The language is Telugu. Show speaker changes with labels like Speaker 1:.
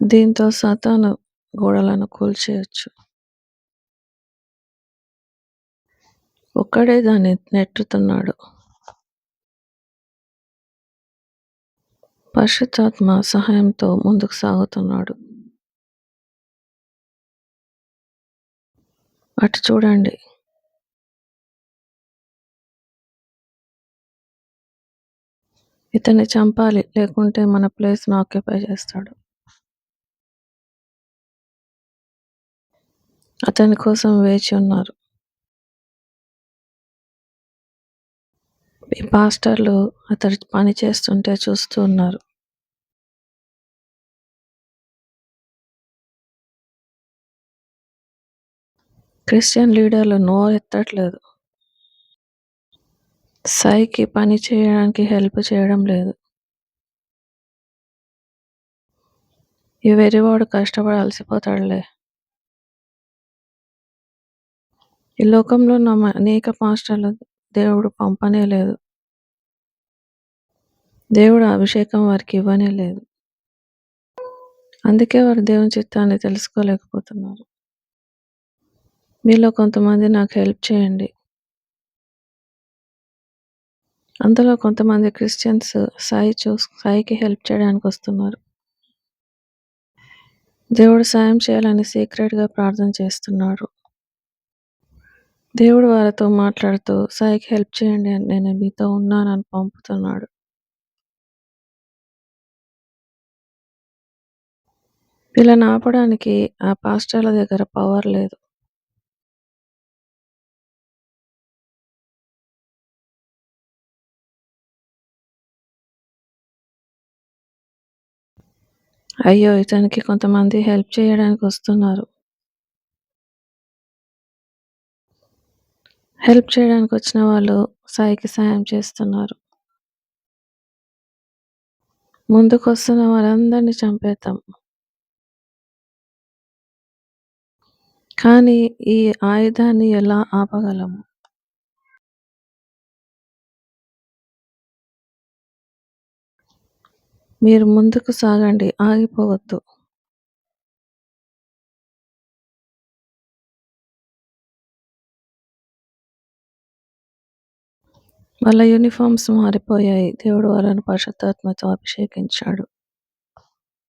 Speaker 1: దీంతో సాతాను గోడలను కూల్చేయొచ్చు. ఒక్కడే దాన్ని నెట్టుతున్నాడు. పరిశుద్ధాత్మ సహాయంతో ముందుకు సాగుతున్నాడు. అటు చూడండి. ఇతన్ని చంపాలి. లేకుంటే మన ప్లేస్‌ని ఆక్యుపై చేస్తాడు. అతని కోసం వేచి ఉన్నారు. ఈ పాస్టర్లు అతడు పని చేస్తుంటే చూస్తూ ఉన్నారు. క్రిస్టియన్ లీడర్లు నోరెత్తట్లేదు. సాయికి పని చేయడానికి హెల్ప్ చేయడం లేదు. ఈ వెర్రివాడు కష్టపడి అలసిపోతాడులే. ఈ లోకంలో ఉన్న అనేక పాస్టర్లు దేవుడు పంపనే లేదు. దేవుడు అభిషేకం వారికి ఇవ్వనే లేదు. అందుకే వారు దేవుని చిత్తాన్ని తెలుసుకోలేకపోతున్నారు. మీలో కొంతమంది నాకు హెల్ప్ చేయండి. అందులో కొంతమంది క్రిస్టియన్స్ సాయికి హెల్ప్ చేయడానికి వస్తున్నారు. దేవుడు సాయం చేయాలని సీక్రెట్‌గా ప్రార్థన చేస్తున్నారు. దేవుడు వారితో మాట్లాడుతూ సాయికి హెల్ప్ చేయండి అని నేను మీతో ఉన్నానని పంపుతున్నాడు. వీళ్ళని ఆపడానికి ఆ పాస్టర్ల దగ్గర పవర్ లేదు. అయ్యో! ఇతనికి కొంతమంది హెల్ప్ చేయడానికి వస్తున్నారు. హెల్ప్ చేయడానికి వచ్చిన వాళ్ళు సాయికి సాయం చేస్తున్నారు. ముందుకొస్తున్న వారందరిని చంపేద్దాం. కానీ ఈ ఆయుధాన్ని ఎలా ఆపగలము? మీరు ముందుకు సాగండి. ఆగిపోవద్దు. వాళ్ళ యూనిఫార్మ్స్ మారిపోయాయి. దేవుడు వాళ్ళను పరిశుద్ధాత్మతో అభిషేకించాడు.